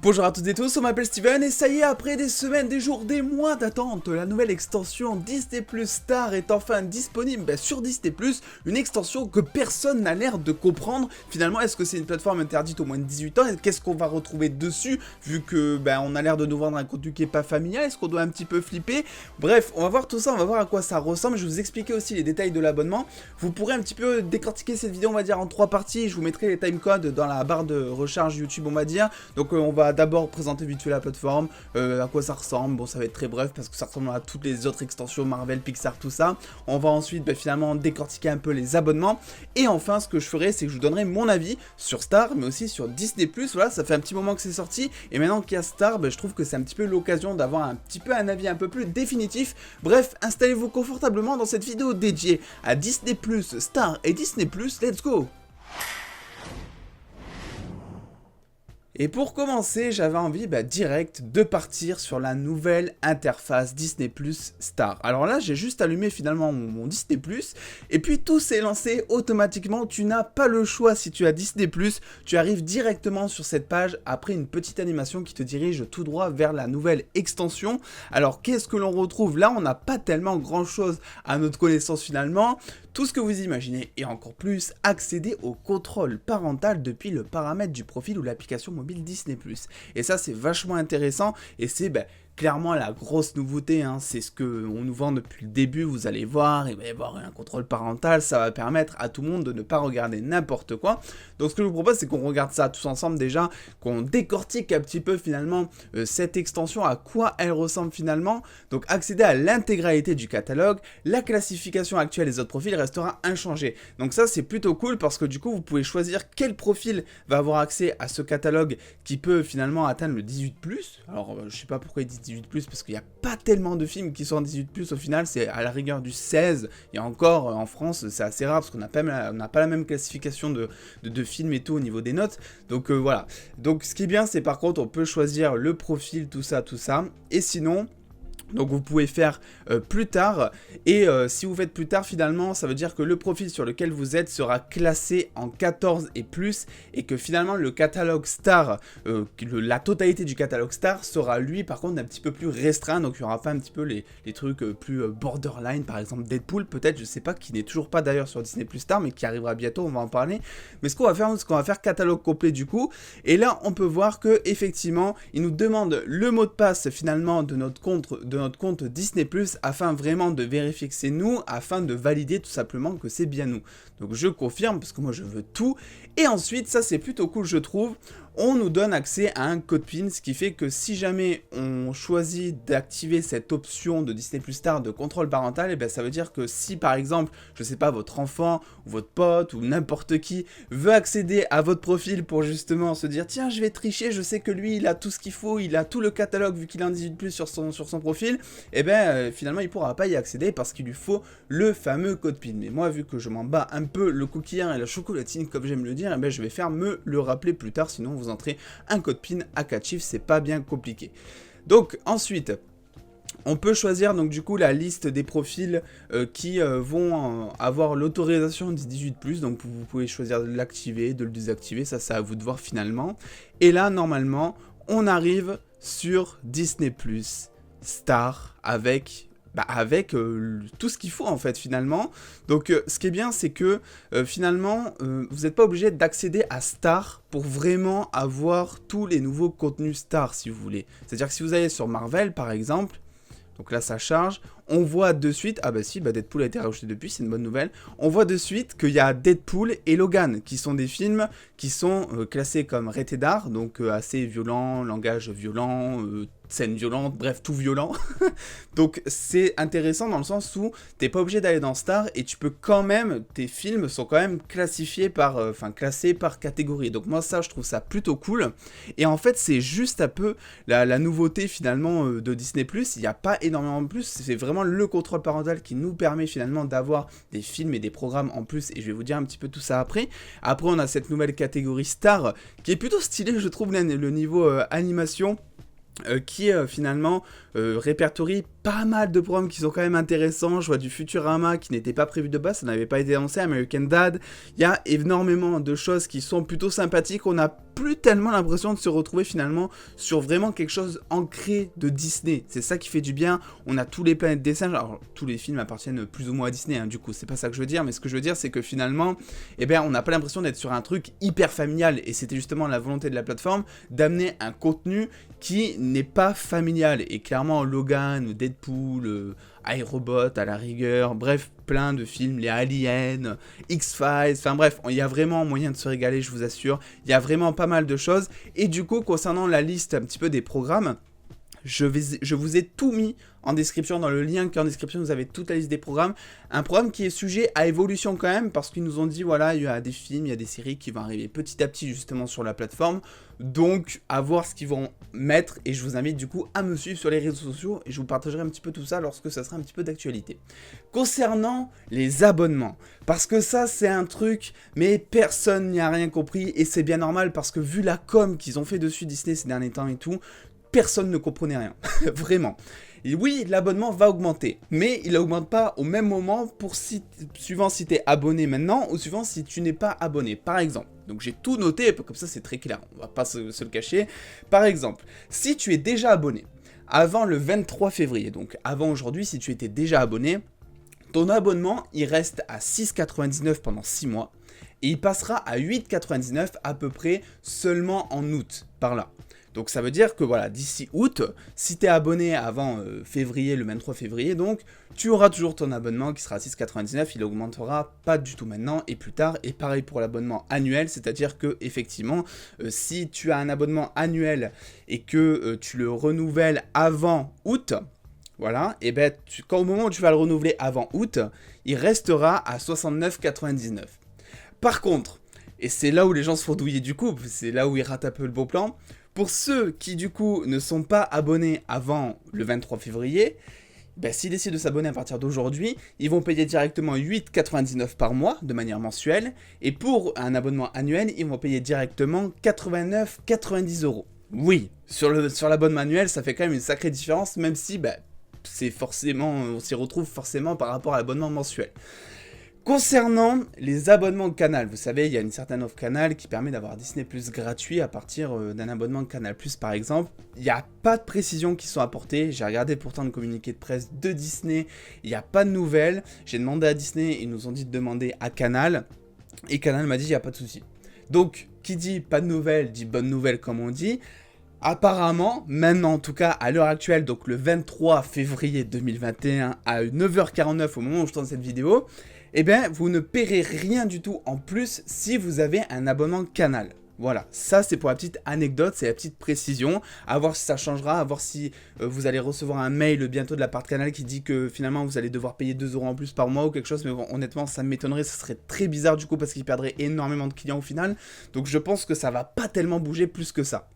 Bonjour à toutes et tous, on m'appelle Steven et ça y est, après des semaines, des jours, des mois d'attente, la nouvelle extension Disney+ Star est enfin disponible sur Disney+, une extension que personne n'a l'air de comprendre. Finalement, est-ce que c'est une plateforme interdite aux moins de 18 ans et qu'est-ce qu'on va retrouver dessus, vu que on a l'air de nous vendre un contenu qui est pas familial, est-ce qu'on doit un petit peu flipper? Bref, on va voir tout ça, on va voir à quoi ça ressemble, je vais vous expliquer aussi les détails de l'abonnement. Vous pourrez un petit peu décortiquer cette vidéo, on va dire, en 3 parties, je vous mettrai les timecodes dans la barre de recharge YouTube, on va dire. Donc on va d'abord présenter vite fait la plateforme, à quoi ça ressemble, bon ça va être très bref parce que ça ressemble à toutes les autres extensions Marvel, Pixar, tout ça. On va ensuite finalement décortiquer un peu les abonnements, et enfin ce que je ferai c'est que je vous donnerai mon avis sur Star, mais aussi sur Disney+, voilà, ça fait un petit moment que c'est sorti, et maintenant qu'il y a Star, je trouve que c'est un petit peu l'occasion d'avoir un petit peu un avis un peu plus définitif. Bref, installez-vous confortablement dans cette vidéo dédiée à Disney+, Star et Disney+, let's go! Et pour commencer, j'avais envie direct de partir sur la nouvelle interface Disney+ Star. Alors là, j'ai juste allumé finalement mon Disney+, et puis tout s'est lancé automatiquement. Tu n'as pas le choix si tu as Disney+, tu arrives directement sur cette page après une petite animation qui te dirige tout droit vers la nouvelle extension. Alors qu'est-ce que l'on retrouve là? On n'a pas tellement grand chose à notre connaissance finalement. Tout ce que vous imaginez et encore plus, accéder au contrôle parental depuis le paramètre du profil ou l'application mobile Disney+. Et ça c'est vachement intéressant et c'est clairement la grosse nouveauté, hein. C'est ce qu'on nous vend depuis le début, vous allez voir, il va y avoir un contrôle parental, ça va permettre à tout le monde de ne pas regarder n'importe quoi. Donc ce que je vous propose c'est qu'on regarde ça tous ensemble déjà, qu'on décortique un petit peu finalement cette extension, à quoi elle ressemble finalement. Donc accéder à l'intégralité du catalogue, la classification actuelle des autres profils restera inchangée. Donc ça c'est plutôt cool parce que du coup vous pouvez choisir quel profil va avoir accès à ce catalogue qui peut finalement atteindre le 18+. Alors je sais pas pourquoi il dit 18+, parce qu'il n'y a pas tellement de films qui sont en 18+, au final c'est à la rigueur du 16, et encore en France c'est assez rare parce qu'on n'a pas la même classification de films et tout au niveau des notes, donc voilà. Donc ce qui est bien c'est par contre on peut choisir le profil, tout ça, et sinon... Donc vous pouvez faire plus tard, et si vous faites plus tard finalement ça veut dire que le profil sur lequel vous êtes sera classé en 14 et plus, et que finalement le catalogue Star, la totalité du catalogue Star sera lui par contre un petit peu plus restreint, donc il n'y aura pas un petit peu les trucs plus borderline, par exemple Deadpool peut-être, je sais pas, qui n'est toujours pas d'ailleurs sur Disney+ Star mais qui arrivera bientôt, on va en parler. Mais ce qu'on va faire catalogue complet du coup, et là on peut voir que effectivement il nous demande le mot de passe finalement de notre compte Disney+, afin vraiment de vérifier que c'est nous, afin de valider tout simplement que c'est bien nous. Donc je confirme parce que moi je veux tout, et ensuite ça c'est plutôt cool je trouve, on nous donne accès à un code PIN, ce qui fait que si jamais on choisit d'activer cette option de Disney+ Star de contrôle parental, et ça veut dire que si par exemple, je sais pas, votre enfant ou votre pote ou n'importe qui veut accéder à votre profil pour justement se dire tiens je vais tricher, je sais que lui il a tout ce qu'il faut, il a tout le catalogue vu qu'il a un 18+ sur son profil, et finalement il pourra pas y accéder parce qu'il lui faut le fameux code PIN. Mais moi vu que je m'en bats un peu le coquillard et la chocolatine comme j'aime le dire, je vais faire me le rappeler plus tard, sinon vous entrez un code PIN à 4 chiffres, c'est pas bien compliqué. Donc ensuite on peut choisir donc du coup la liste des profils qui vont avoir l'autorisation du 18+, donc vous pouvez choisir de l'activer, de le désactiver, ça c'est à vous de voir finalement. Et là normalement on arrive sur Disney+ Star avec tout ce qu'il faut en fait finalement. Donc ce qui est bien c'est que finalement vous n'êtes pas obligé d'accéder à Star pour vraiment avoir tous les nouveaux contenus Star si vous voulez. C'est-à-dire que si vous allez sur Marvel par exemple, donc là ça charge, on voit de suite, Deadpool a été rajouté depuis, c'est une bonne nouvelle, on voit de suite qu'il y a Deadpool et Logan, qui sont des films qui sont classés comme rated R, donc assez violent, langage violent, scène violente, bref, tout violent. Donc c'est intéressant dans le sens où t'es pas obligé d'aller dans Star, et tu peux quand même, tes films sont quand même classifiés classés par catégorie. Donc moi ça je trouve ça plutôt cool, et en fait c'est juste un peu la nouveauté finalement de Disney+, il n'y a pas énormément de plus, c'est vraiment le contrôle parental qui nous permet finalement d'avoir des films et des programmes en plus, et je vais vous dire un petit peu tout ça après. Après on a cette nouvelle catégorie Star qui est plutôt stylée je trouve, le niveau animation qui finalement répertorie pas mal de programmes qui sont quand même intéressants. Je vois du Futurama qui n'était pas prévu de base, ça n'avait pas été annoncé, American Dad. Il y a énormément de choses qui sont plutôt sympathiques. On n'a plus tellement l'impression de se retrouver finalement sur vraiment quelque chose ancré de Disney. C'est ça qui fait du bien. On a tous les planètes des singes. Alors, tous les films appartiennent plus ou moins à Disney, hein, du coup, c'est pas ça que je veux dire. Mais ce que je veux dire, c'est que finalement, eh ben, on n'a pas l'impression d'être sur un truc hyper familial. Et c'était justement la volonté de la plateforme d'amener un contenu qui n'est pas familial. Et clairement, Logan, Deadpool, iRobot à la rigueur, bref, plein de films, les Aliens, X-Files, enfin bref, il y a vraiment moyen de se régaler, je vous assure. Il y a vraiment pas mal de choses. Et du coup, concernant la liste un petit peu des programmes, je vous ai tout mis en description, dans le lien qui est en description, vous avez toute la liste des programmes. Un programme qui est sujet à évolution quand même, parce qu'ils nous ont dit, voilà, il y a des films, il y a des séries qui vont arriver petit à petit justement sur la plateforme. Donc, à voir ce qu'ils vont mettre, et je vous invite du coup à me suivre sur les réseaux sociaux, et je vous partagerai un petit peu tout ça lorsque ça sera un petit peu d'actualité. Concernant les abonnements, parce que ça c'est un truc, mais personne n'y a rien compris, et c'est bien normal, parce que vu la com qu'ils ont fait dessus Disney ces derniers temps et tout, personne ne comprenait rien, vraiment. Et oui, l'abonnement va augmenter, mais il n'augmente pas au même moment suivant si tu es abonné maintenant ou suivant si tu n'es pas abonné. Par exemple, donc j'ai tout noté, comme ça c'est très clair, on va pas se le cacher. Par exemple, si tu es déjà abonné avant le 23 février, donc avant aujourd'hui, si tu étais déjà abonné, ton abonnement il reste à 6,99 pendant 6 mois et il passera à 8,99 à peu près seulement en août, par là. Donc ça veut dire que voilà, d'ici août, si tu es abonné avant février, le 23 février, donc tu auras toujours ton abonnement qui sera à 6,99, il augmentera pas du tout maintenant et plus tard. Et pareil pour l'abonnement annuel, c'est-à-dire que effectivement, si tu as un abonnement annuel et que tu le renouvelles avant août, voilà, et ben au moment où tu vas le renouveler avant août, il restera à 69,99. Par contre, et c'est là où les gens se font douiller du coup, c'est là où ils ratent un peu le bon plan. Pour ceux qui du coup ne sont pas abonnés avant le 23 février, ben, s'ils décident de s'abonner à partir d'aujourd'hui, ils vont payer directement 8,99 par mois de manière mensuelle. Et pour un abonnement annuel, ils vont payer directement 89,90 €. Oui, sur l'abonnement annuel, ça fait quand même une sacrée différence, même si ben, on s'y retrouve forcément par rapport à l'abonnement mensuel. Concernant les abonnements Canal, vous savez, il y a une certaine offre Canal qui permet d'avoir Disney Plus gratuit à partir d'un abonnement Canal Plus par exemple. Il n'y a pas de précisions qui sont apportées, j'ai regardé pourtant le communiqué de presse de Disney, il n'y a pas de nouvelles. J'ai demandé à Disney, ils nous ont dit de demander à Canal, et Canal m'a dit il n'y a pas de souci. Donc, qui dit pas de nouvelles, dit bonne nouvelle comme on dit. Apparemment, maintenant en tout cas à l'heure actuelle, donc le 23 février 2021 à 9h49 au moment où je tourne cette vidéo, eh bien, vous ne paierez rien du tout en plus si vous avez un abonnement Canal. Voilà, ça c'est pour la petite anecdote, c'est la petite précision, à voir si ça changera, à voir si vous allez recevoir un mail bientôt de la part de Canal qui dit que finalement vous allez devoir payer 2 € en plus par mois ou quelque chose, mais bon, honnêtement ça m'étonnerait, ça serait très bizarre du coup parce qu'ils perdraient énormément de clients au final, donc je pense que ça va pas tellement bouger plus que ça.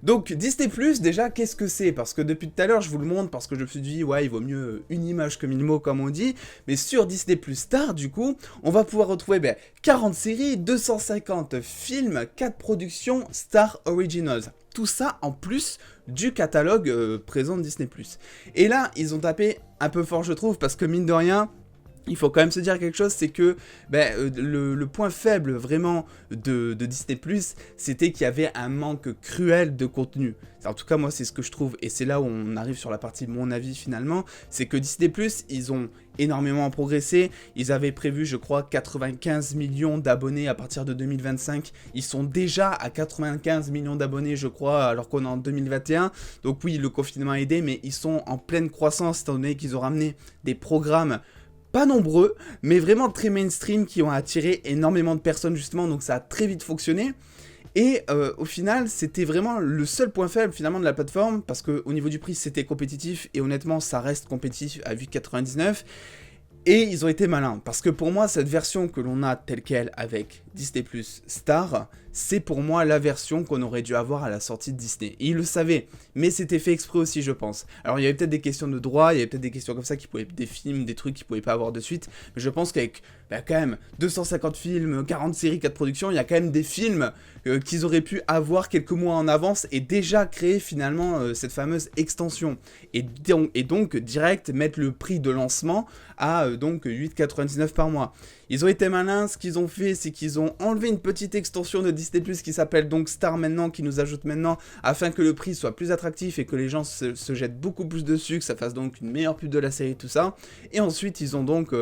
Donc Disney+, déjà, qu'est-ce que c'est? Parce que depuis tout à l'heure, je vous le montre parce que je me suis dit, ouais, il vaut mieux une image que 1000 mots, comme on dit. Mais sur Disney+ Star, du coup, on va pouvoir retrouver 40 séries, 250 films, 4 productions Star Originals. Tout ça en plus du catalogue présent de Disney+. Et là, ils ont tapé un peu fort, je trouve, parce que mine de rien, il faut quand même se dire quelque chose, c'est que le point faible vraiment de Disney+, c'était qu'il y avait un manque cruel de contenu. En tout cas, moi, c'est ce que je trouve, et c'est là où on arrive sur la partie de mon avis finalement, c'est que Disney+, ils ont énormément progressé. Ils avaient prévu, je crois, 95 millions d'abonnés à partir de 2025. Ils sont déjà à 95 millions d'abonnés, je crois, alors qu'on est en 2021. Donc oui, le confinement a aidé, mais ils sont en pleine croissance, étant donné qu'ils ont ramené des programmes pas nombreux, mais vraiment très mainstream, qui ont attiré énormément de personnes justement, donc ça a très vite fonctionné. Et au final, c'était vraiment le seul point faible finalement de la plateforme, parce qu'au niveau du prix, c'était compétitif, et honnêtement, ça reste compétitif à 8,99. Et ils ont été malins, parce que pour moi, cette version que l'on a telle qu'elle avec Disney Plus Star, c'est pour moi la version qu'on aurait dû avoir à la sortie de Disney. Et ils le savaient, mais c'était fait exprès aussi, je pense. Alors il y avait peut-être des questions de droit, il y avait peut-être des questions comme ça, des films, des trucs qu'ils pouvaient pas avoir de suite, mais je pense qu'avec quand même 250 films, 40 séries, 4 productions, il y a quand même des films qu'ils auraient pu avoir quelques mois en avance et déjà créer finalement cette fameuse extension. Et donc direct mettre le prix de lancement à donc 8,99 par mois. Ils ont été malins, ce qu'ils ont fait, c'est qu'ils ont enlevé une petite extension de Disney+, qui s'appelle donc Star maintenant, qui nous ajoute maintenant, afin que le prix soit plus attractif et que les gens se jettent beaucoup plus dessus, que ça fasse donc une meilleure pub de la série, tout ça. Et ensuite, ils ont donc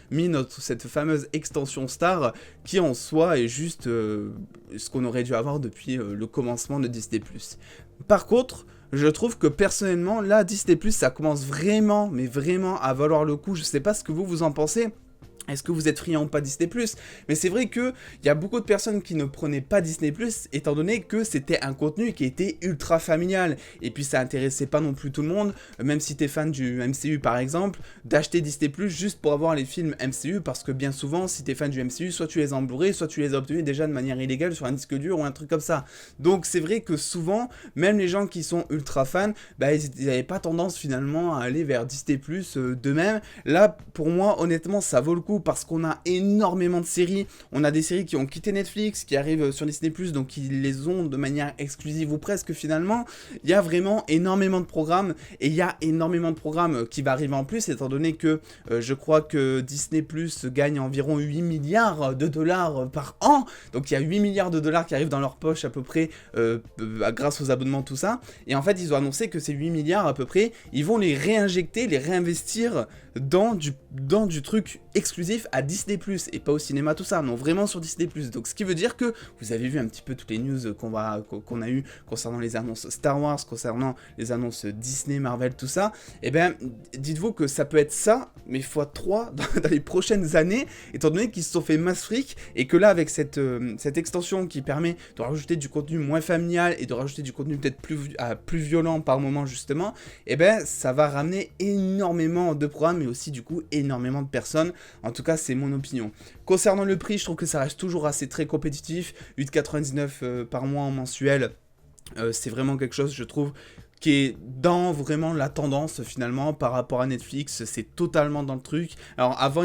mis cette fameuse extension Star, qui en soi est juste ce qu'on aurait dû avoir depuis le commencement de Disney+. Par contre, je trouve que personnellement, là, Disney+, ça commence vraiment, mais vraiment à valoir le coup. Je sais pas ce que vous en pensez. Est-ce que vous êtes friand ou pas Disney+, mais c'est vrai qu'il y a beaucoup de personnes qui ne prenaient pas Disney+, étant donné que c'était un contenu qui était ultra familial, et puis ça intéressait pas non plus tout le monde, même si t'es fan du MCU par exemple, d'acheter Disney+, juste pour avoir les films MCU, parce que bien souvent, si t'es fan du MCU, soit tu les as en Blu-ray, soit tu les as obtenus déjà de manière illégale sur un disque dur ou un truc comme ça. Donc c'est vrai que souvent, même les gens qui sont ultra fans, bah ils n'avaient pas tendance finalement à aller vers Disney+, d'eux-mêmes. Là, pour moi, honnêtement, ça vaut le coup, parce qu'on a énormément de séries, on a des séries qui ont quitté Netflix, qui arrivent sur Disney+, donc ils les ont de manière exclusive ou presque finalement. Il y a vraiment énormément de programmes, et il y a énormément de programmes qui va arriver en plus, étant donné que je crois que Disney+, gagne environ 8 milliards de dollars par an, donc il y a 8 milliards de dollars qui arrivent dans leur poche à peu près, grâce aux abonnements, tout ça, et en fait ils ont annoncé que ces 8 milliards à peu près, ils vont les réinjecter, les réinvestir dans du truc exclusif à Disney+, et pas au cinéma, tout ça, non, vraiment sur Disney+. Donc ce qui veut dire que vous avez vu un petit peu toutes les news qu'on a eu concernant les annonces Star Wars, concernant les annonces Disney, Marvel, tout ça, et bien dites-vous que ça peut être ça, mais x3 dans les prochaines années, étant donné qu'ils se sont fait masse fric, et que là avec cette extension qui permet de rajouter du contenu moins familial, et de rajouter du contenu peut-être plus violent par moment justement, et bien ça va ramener énormément de programmes, mais aussi du coup énormément de personnes. En tout cas, c'est mon opinion. Concernant le prix, je trouve que ça reste toujours assez très compétitif. 8,99 par mois en mensuel, c'est vraiment quelque chose, je trouve, qui est dans vraiment la tendance finalement par rapport à Netflix. C'est totalement dans le truc. Alors avant,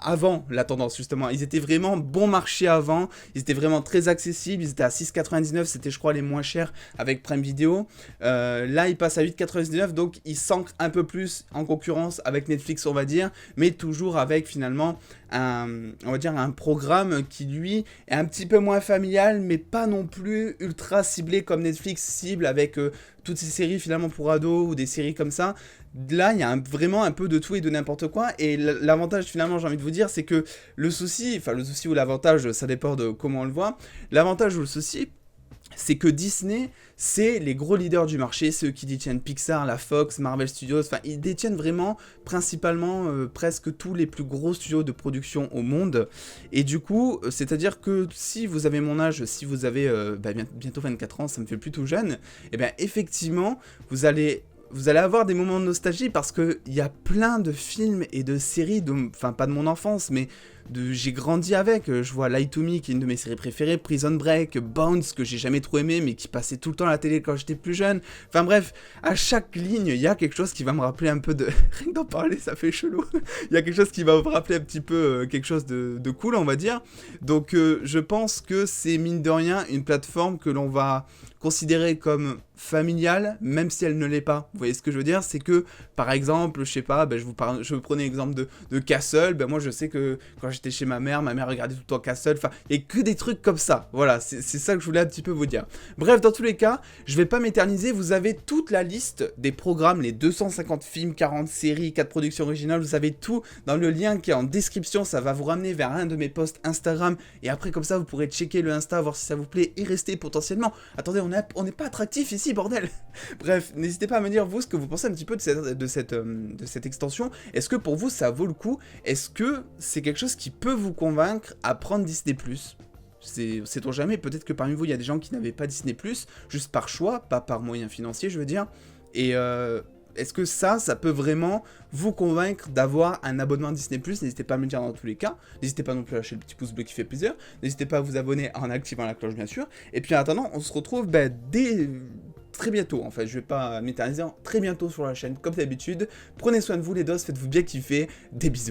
avant la tendance justement, ils étaient vraiment bon marché avant, ils étaient vraiment très accessibles, ils étaient à 6,99, c'était je crois les moins chers avec Prime Video, là ils passent à 8,99, donc ils s'ancrent un peu plus en concurrence avec Netflix on va dire, mais toujours avec finalement on va dire un programme qui lui est un petit peu moins familial, mais pas non plus ultra ciblé comme Netflix cible avec toutes ces séries finalement pour ados ou des séries comme ça. Là, il y a vraiment un peu de tout et de n'importe quoi, et l'avantage finalement, j'ai envie de vous dire, c'est que le souci ou l'avantage, ça dépend de comment on le voit, l'avantage ou le souci, c'est que Disney, c'est les gros leaders du marché, ceux qui détiennent Pixar, la Fox, Marvel Studios, enfin ils détiennent vraiment principalement presque tous les plus gros studios de production au monde, et du coup, c'est-à-dire que si vous avez mon âge, si vous avez bientôt 24 ans, ça me fait plutôt jeune, et bien effectivement, vous allez avoir des moments de nostalgie parce qu'il y a plein de films et de séries, enfin pas de mon enfance, mais j'ai grandi avec. Je vois Lie to Me qui est une de mes séries préférées, Prison Break, Bounce que j'ai jamais trop aimé mais qui passait tout le temps à la télé quand j'étais plus jeune. Enfin bref, à chaque ligne il y a quelque chose qui va me rappeler un peu de... Rien que d'en parler ça fait chelou. Il y a quelque chose qui va me rappeler un petit peu quelque chose de cool on va dire. Donc je pense que c'est mine de rien une plateforme que l'on va considérer comme familiale, même si elle ne l'est pas. Vous voyez ce que je veux dire? C'est que, par exemple, je sais pas, je prenais l'exemple de Castle, moi je sais que quand j'étais chez ma mère regardait tout le temps Castle, enfin, il n'y a que des trucs comme ça. Voilà, c'est ça que je voulais un petit peu vous dire. Bref, dans tous les cas, je vais pas m'éterniser, vous avez toute la liste des programmes, les 250 films, 40 séries, 4 productions originales, vous avez tout dans le lien qui est en description, ça va vous ramener vers un de mes posts Instagram, et après comme ça vous pourrez checker le Insta, voir si ça vous plaît, et rester potentiellement. Attendez, on n'est pas attractif ici, bordel. Bref, n'hésitez pas à me dire vous ce que vous pensez un petit peu de cette extension. Est-ce que pour vous ça vaut le coup? Est-ce que c'est quelque chose qui peut vous convaincre à prendre Disney+? Sait-on jamais, peut-être que parmi vous il y a des gens qui n'avaient pas Disney+, juste par choix, pas par moyen financier je veux dire, et est-ce que ça peut vraiment vous convaincre d'avoir un abonnement Disney+? N'hésitez pas à me le dire dans tous les cas. N'hésitez pas non plus à lâcher le petit pouce bleu qui fait plaisir. N'hésitez pas à vous abonner en activant la cloche, bien sûr. Et puis en attendant, on se retrouve dès très bientôt. En fait, je vais pas m'éterniser, très bientôt sur la chaîne, comme d'habitude. Prenez soin de vous les dos, faites-vous bien kiffer. Des bisous.